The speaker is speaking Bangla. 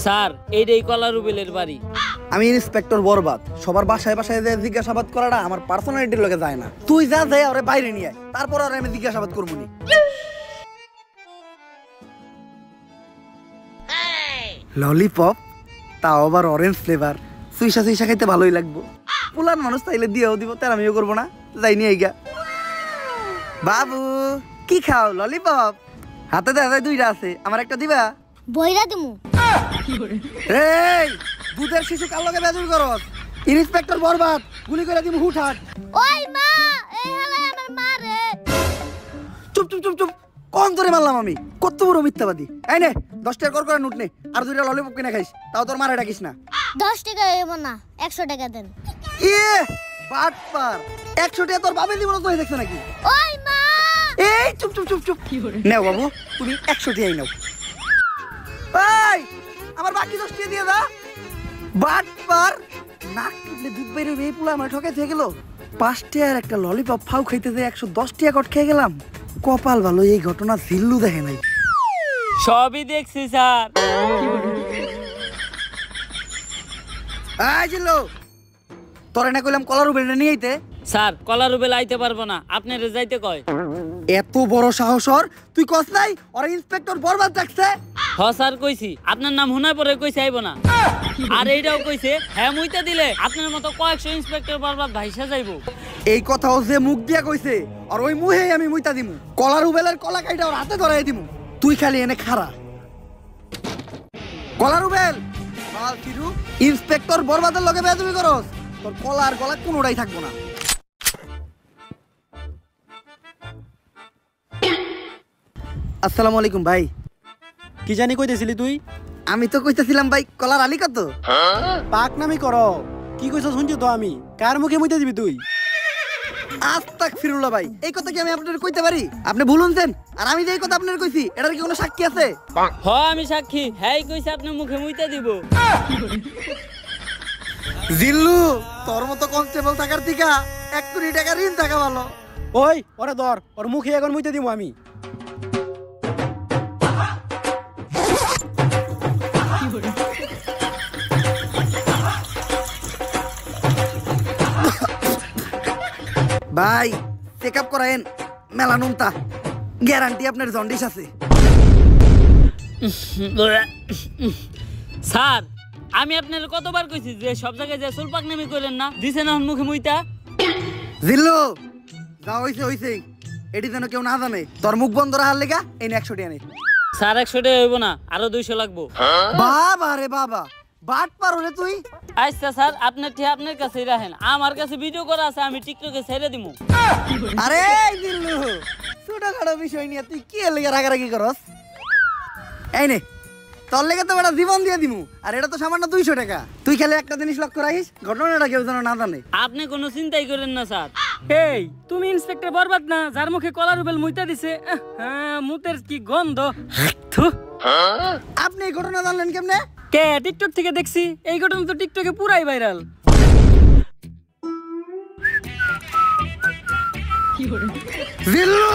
স্যার এইটাই কলা রুবেলের বাড়ি। আমি ইন্সপেক্টর বরবাদ। সবার বাসায় বাসায় যে জিজ্ঞাসাবাদ করাটা আমার পার্সোনালিটির লগে যায় না। তুই যা যাই ওরে বাইরে নিয়ে আয়, তারপর আর আমি জিজ্ঞাসাবাদ করবো নি। ললিপপ, তাও আবার অরেঞ্জ ফ্লেভার, সুইসা সুইসা খাইতে ভালোই লাগবো। পুলান মানুষ তাইলে দিয়েও দিব, তার আমিও করবো না। যাই নিয়ে গা। বাবু কি খাও? ললিপপ হাতে দেখা দুইটা আছে, আমার একটা দিবা? বইরা দিমু। এই দুধের শিশু কার লগে বেজুর করস? ইন্সপেক্টর বরবাদ, গুলি করে দিমু হুটহাট। ওই মা, এই হালাই আমার মা রে। চুপ চুপ চুপ চুপ, কোন ধরে মারলাম আমি? কত বড় মিথ্যাবাদী। এই নে 10 টাকা কর করে নোট নে, আর দুইটা ললিপপ কিনে খাইস, তাও তোর মারে ডাকিস না। 10 টাকা হইব না, 100 টাকা দেন। ইয়ে বাটপার, 100 টাকা তোর বাবা দিব না তো দেখছ নাকি? ওই মা, এই চুপ চুপ চুপ চুপ, নাও বাবু তুমি 100 টাকাই নাও। এই আমার বাকি 10 টাকা দিয়ে দা। বাটপার, নাক টিপলে দুধ বাইরে এই পুলা আমার ঠকে থেকে গেল। 5 টাকার একটা ললিপপ ফাউ খাইতে যে 110 টাকা কট খেয়ে গেলাম। কপাল ভালো, এই ঘটনা জিল্লু দেখে নাই। সবই দেখছি স্যার। এই জিল্লু, তোরে না কইলাম কলার রুবেল নিয়ে আইতে? স্যার কলা রুবেল আইতে পারবো না, আপনারে যাইতে কয়। এত বড় সাহস ওর, তুই কস নাই ওরা ইন্সপেক্টর বরবাদ ডাকছে? হ স্যার কইছি, আপনার নাম হুনার পরে কইছে আইব না। আর এইটাও কইছে হ্যাঁ মুইতা দিলে আপনার মতো কয়েকশো ইন্সপেক্টর বরবাদ ভাইসা যাইব। এই কথাও যে মুখ দিয়া কইছে, আর ওই মুহেই আমি মুইতা দিমু। কলা রুবেলের কলা কাইটা ওর হাতে ধরাই দিমু। তুই খালি এনে খাড়া। কলা রুবেল বাল ফিরু, ইন্সপেক্টর বরবাদের লগে বেয়াদবি করস, তোর কলা আর গলা কোনোটাই থাকবো না। আসসালামু আলাইকুম ভাই। কি জানি কইতেছিলি তুই? আমি তো কইতেছিলাম ভাই কলার আলী কত? পাক নামি কর। কি কইছ শুনছি তো আমি। কার মুখে মুইতে দিবি তুই? আস্তাক ফিরুল্লাহ ভাই, এই কথা কি আমি আপনাদের কইতে পারি? আপনি ভুলুনছেন, আর আমি যে এই কথা আপনাদের কইছি এটার কি কোনো সাক্ষী আছে? হ আমি সাক্ষী, হ্যাঁ কইছে আপনার মুখে মুইতা দিব। জিল্লু, তোর মতো কনস্টেবল থাকার থেকে 1 কোটি টাকা ঋণ থাকা ভালো। ওই ওরে ধর, ওর মুখে এখন মুইতে দিব আমি। ভাই চেক আপ করায়েন, মেলানুনতা গ্যারান্টি আপনার জন্ডিস আছে। স্যার আমি আপনার কতবার কইছি যে সব জায়গায় যে সুলপাক নামি করেন না, দিছে না মুখে মুইতা। জিল্লু যা হইছে হইছে, এটি যেন কেউ না জানে। তোর মুখ বন্ধ রাখার লেগা এই 100 টাকা নে। স্যার 100 টাকা হইব না, আরো 200 লাগবো। বাবা রে বাবা, বাট পারো রে তুই। আচ্ছা স্যার আপনার ঠিক আপনার কাছেই রাখেন, আমার কাছে ভিডিও করা আছে, আমি টিকটকে ছেড়ে দিমু। আরে জিল্লু, ছোটখাটো বিষয় নিয়ে তুই কি লেগে রাগারাগি করস? এই নে তোর লেগে তো বেটা জীবন দিয়ে দিমু, আর এটা তো সামান্য 200 টাকা। তুই খালি একটা জিনিস লক্ষ্য রাখিস, ঘটনাটা কেউ যেন না জানে। আপনি কোনো চিন্তাই করেন না স্যার। এই তুমি ইন্সপেক্টর বরবাদ না, যার মুখে কলা রুবেল মুইতা দিছে? হ্যাঁ, মুতের কি গন্ধ। থু। আপনি এই ঘটনা জানলেন কেমনে? কে টিকটক থেকে দেখছি, এই ঘটনা তো টিকটকে পুরাই ভাইরাল। জিল্লু